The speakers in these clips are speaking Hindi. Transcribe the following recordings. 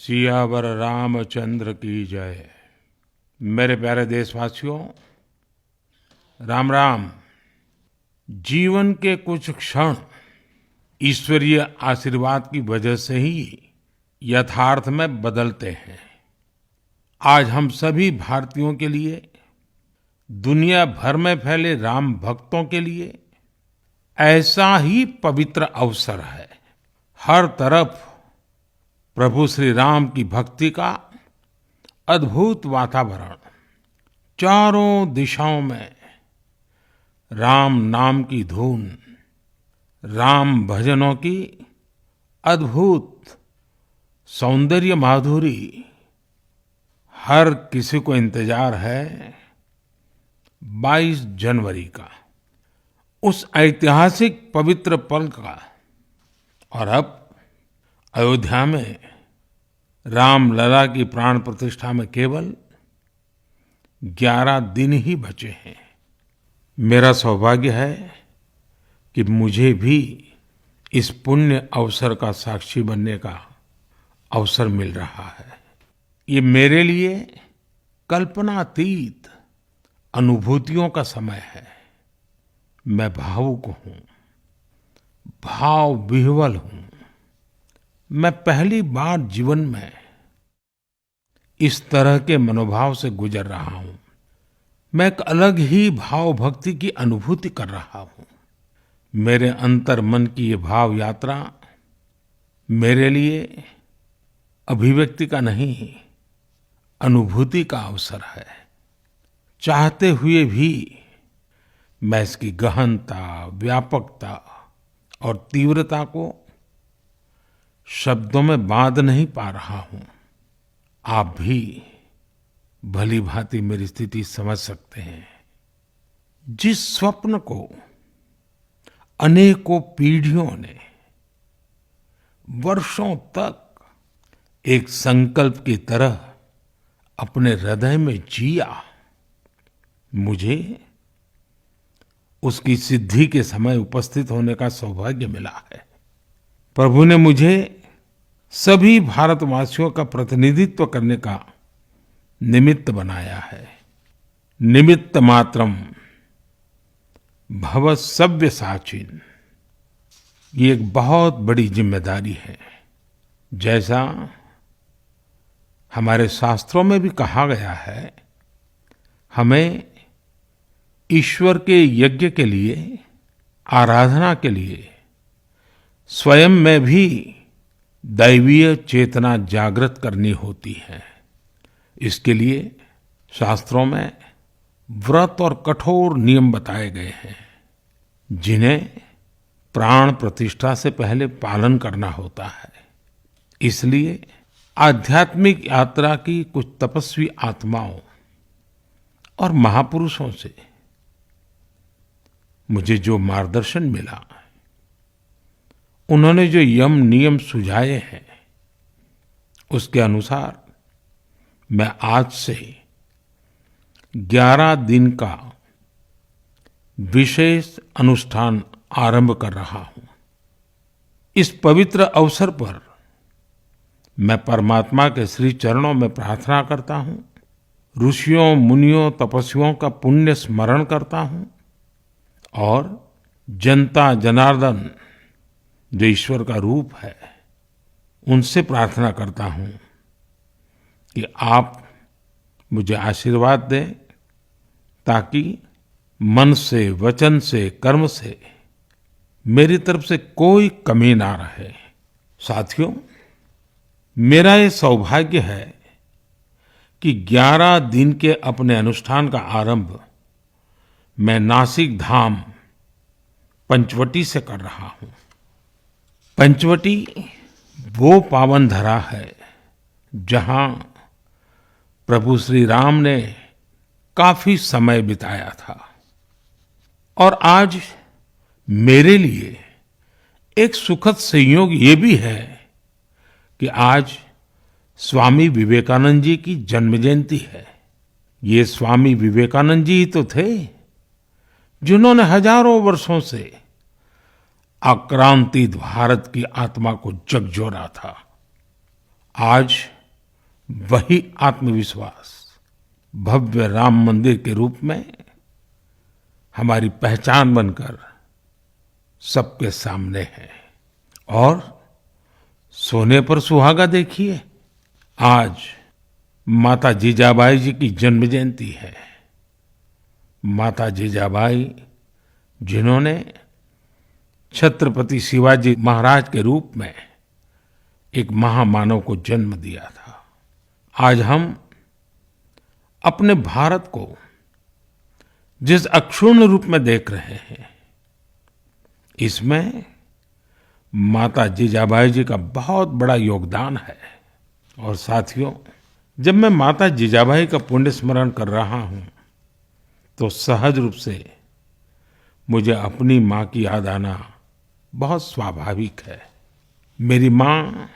सियावर रामचंद्र की जय। मेरे प्यारे देशवासियों, राम राम। जीवन के कुछ क्षण ईश्वरीय आशीर्वाद की वजह से ही यथार्थ में बदलते हैं। आज हम सभी भारतीयों के लिए, दुनिया भर में फैले राम भक्तों के लिए ऐसा ही पवित्र अवसर है। हर तरफ प्रभु श्री राम की भक्ति का अद्भुत वातावरण, चारों दिशाओं में राम नाम की धुन, राम भजनों की अद्भुत सौंदर्य माधुरी। हर किसी को इंतजार है 22 जनवरी का, उस ऐतिहासिक पवित्र पल का। और अब अयोध्या में रामलला की प्राण प्रतिष्ठा में केवल 11 दिन ही बचे हैं। मेरा सौभाग्य है कि मुझे भी इस पुण्य अवसर का साक्षी बनने का अवसर मिल रहा है। ये मेरे लिए कल्पनातीत अनुभूतियों का समय है। मैं भावुक हूँ, भाव विह्वल हूँ। मैं पहली बार जीवन में इस तरह के मनोभाव से गुजर रहा हूँ। मैं एक अलग ही भाव भक्ति की अनुभूति कर रहा हूँ। मेरे अंतर मन की ये भाव यात्रा मेरे लिए अभिव्यक्ति का नहीं, अनुभूति का अवसर है। चाहते हुए भी मैं इसकी गहनता, व्यापकता और तीव्रता को शब्दों में बांध नहीं पा रहा हूं। आप भी भली भांति मेरी स्थिति समझ सकते हैं। जिस स्वप्न को अनेकों पीढ़ियों ने वर्षों तक एक संकल्प की तरह अपने हृदय में जिया, मुझे उसकी सिद्धि के समय उपस्थित होने का सौभाग्य मिला है। प्रभु ने मुझे सभी भारतवासियों का प्रतिनिधित्व करने का निमित्त बनाया है। निमित्त मात्रम भव सव्यसाचिन। ये एक बहुत बड़ी जिम्मेदारी है। जैसा हमारे शास्त्रों में भी कहा गया है, हमें ईश्वर के यज्ञ के लिए, आराधना के लिए स्वयं में भी दैवीय चेतना जागृत करनी होती है। इसके लिए शास्त्रों में व्रत और कठोर नियम बताए गए हैं, जिन्हें प्राण प्रतिष्ठा से पहले पालन करना होता है। इसलिए आध्यात्मिक यात्रा की कुछ तपस्वी आत्माओं और महापुरुषों से मुझे जो मार्गदर्शन मिला, उन्होंने जो यम नियम सुझाए हैं, उसके अनुसार मैं आज से 11 दिन का विशेष अनुष्ठान आरंभ कर रहा हूं। इस पवित्र अवसर पर मैं परमात्मा के श्री चरणों में प्रार्थना करता हूं, ऋषियों, मुनियों, तपस्वियों का पुण्य स्मरण करता हूं और जनता जनार्दन, जो ईश्वर का रूप है, उनसे प्रार्थना करता हूं कि आप मुझे आशीर्वाद दें, ताकि मन से, वचन से, कर्म से मेरी तरफ से कोई कमी ना रहे। साथियों, मेरा ये सौभाग्य है कि 11 दिन के अपने अनुष्ठान का आरंभ मैं नासिक धाम पंचवटी से कर रहा हूं। पंचवटी वो पावन धरा है जहां प्रभु श्री राम ने काफी समय बिताया था। और आज मेरे लिए एक सुखद संयोग ये भी है कि आज स्वामी विवेकानंद जी की जन्म जयंती है। ये स्वामी विवेकानंद जी ही तो थे जिन्होंने हजारों वर्षों से आक्रांतित भारत की आत्मा को झकझोरा था। आज वही आत्मविश्वास भव्य राम मंदिर के रूप में हमारी पहचान बनकर सबके सामने है। और सोने पर सुहागा देखिए, आज माता जीजाबाई जी की जन्म जयंती है। माता जीजाबाई जिन्होंने छत्रपति शिवाजी महाराज के रूप में एक महामानव को जन्म दिया था। आज हम अपने भारत को जिस अक्षुण्ण रूप में देख रहे हैं, इसमें माता जीजाबाई जी का बहुत बड़ा योगदान है। और साथियों, जब मैं माता जीजाबाई का पुण्य स्मरण कर रहा हूं, तो सहज रूप से मुझे अपनी माँ की याद आना बहुत स्वाभाविक है। मेरी माँ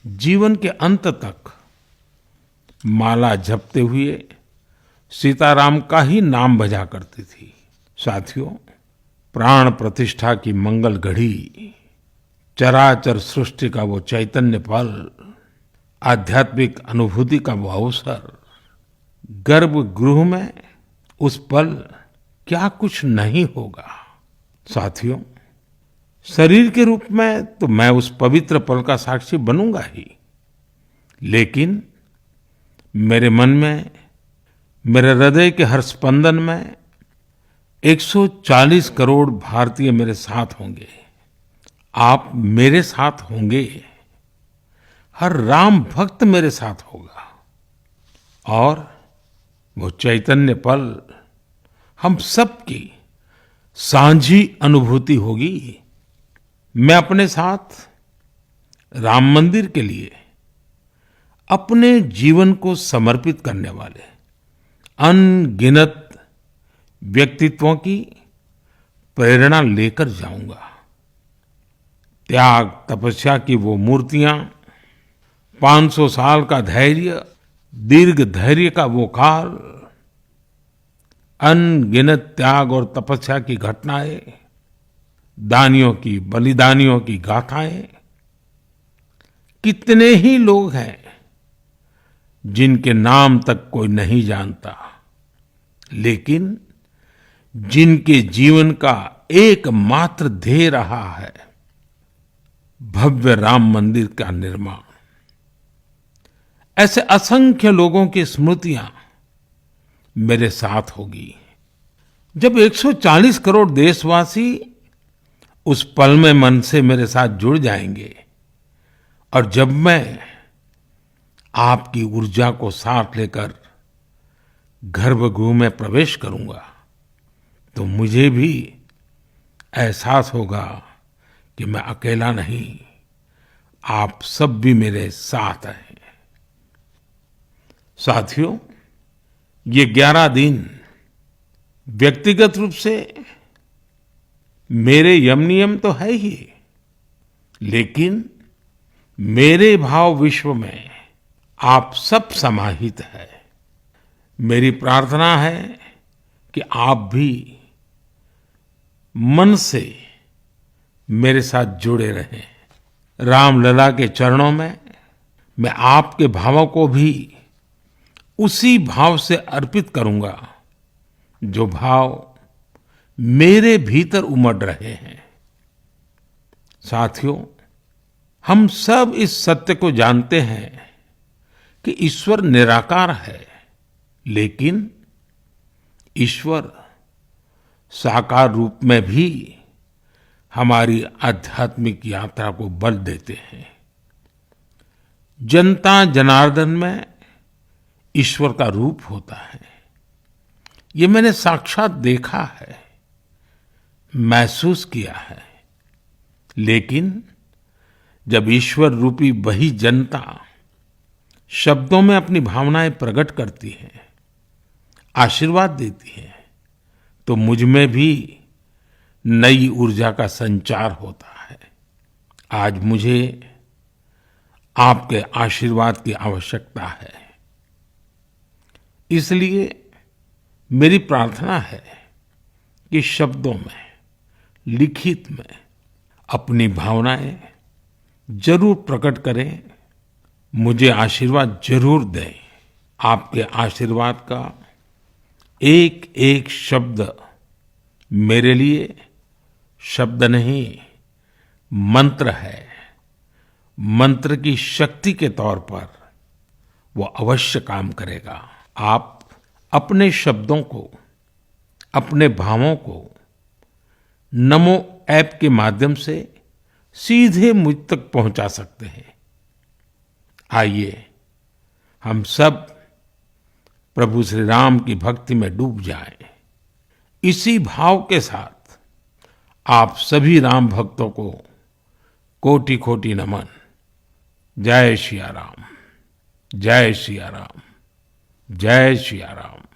जीवन के अंत तक माला जपते हुए सीताराम का ही नाम भजा करती थी। साथियों, प्राण प्रतिष्ठा की मंगल घड़ी, चराचर सृष्टि का वो चैतन्य पल, आध्यात्मिक अनुभूति का वो अवसर, गर्भगृह में उस पल क्या कुछ नहीं होगा। साथियों, शरीर के रूप में तो मैं उस पवित्र पल का साक्षी बनूंगा ही, लेकिन मेरे मन में, मेरे हृदय के हर स्पंदन में 140 करोड़ भारतीय मेरे साथ होंगे। आप मेरे साथ होंगे, हर राम भक्त मेरे साथ होगा, और वो चैतन्य पल हम सबकी साझी अनुभूति होगी। मैं अपने साथ राम मंदिर के लिए अपने जीवन को समर्पित करने वाले अनगिनत व्यक्तित्वों की प्रेरणा लेकर जाऊंगा। त्याग तपस्या की वो मूर्तियां, 500 साल का धैर्य, दीर्घ धैर्य का वो काल, अनगिनत त्याग और तपस्या की घटनाएं, दानियों की, बलिदानियों की गाथाएं, कितने ही लोग हैं जिनके नाम तक कोई नहीं जानता, लेकिन जिनके जीवन का एकमात्र ध्येय रहा है भव्य राम मंदिर का निर्माण। ऐसे असंख्य लोगों की स्मृतियां मेरे साथ होगी। जब 140 करोड़ देशवासी उस पल में मन से मेरे साथ जुड़ जाएंगे, और जब मैं आपकी ऊर्जा को साथ लेकर गर्भगृह में प्रवेश करूंगा, तो मुझे भी एहसास होगा कि मैं अकेला नहीं, आप सब भी मेरे साथ हैं। साथियों, ये 11 दिन व्यक्तिगत रूप से मेरे यम नियम तो है ही, लेकिन मेरे भाव विश्व में आप सब समाहित है। मेरी प्रार्थना है कि आप भी मन से मेरे साथ जुड़े रहें। रामलला के चरणों में मैं आपके भावों को भी उसी भाव से अर्पित करूंगा, जो भाव मेरे भीतर उमड़ रहे हैं। साथियों, हम सब इस सत्य को जानते हैं कि ईश्वर निराकार है, लेकिन ईश्वर साकार रूप में भी हमारी आध्यात्मिक यात्रा को बल देते हैं। जनता जनार्दन में ईश्वर का रूप होता है, ये मैंने साक्षात देखा है, महसूस किया है। लेकिन जब ईश्वर रूपी वही जनता शब्दों में अपनी भावनाएं प्रकट करती है, आशीर्वाद देती है, तो मुझ में भी नई ऊर्जा का संचार होता है। आज मुझे आपके आशीर्वाद की आवश्यकता है, इसलिए मेरी प्रार्थना है कि शब्दों में, लिखित में अपनी भावनाएं जरूर प्रकट करें मुझे आशीर्वाद जरूर दें। आपके आशीर्वाद का एक एक शब्द मेरे लिए शब्द नहीं, मंत्र है। मंत्र की शक्ति के तौर पर वो अवश्य काम करेगा। आप अपने शब्दों को, अपने भावों को नमो ऐप के माध्यम से सीधे मुझ तक पहुंचा सकते हैं। आइए हम सब प्रभु श्री राम की भक्ति में डूब जाएं। इसी भाव के साथ आप सभी राम भक्तों को कोटि कोटि नमन। जय सिया राम, जय सिया राम, जय सिया राम।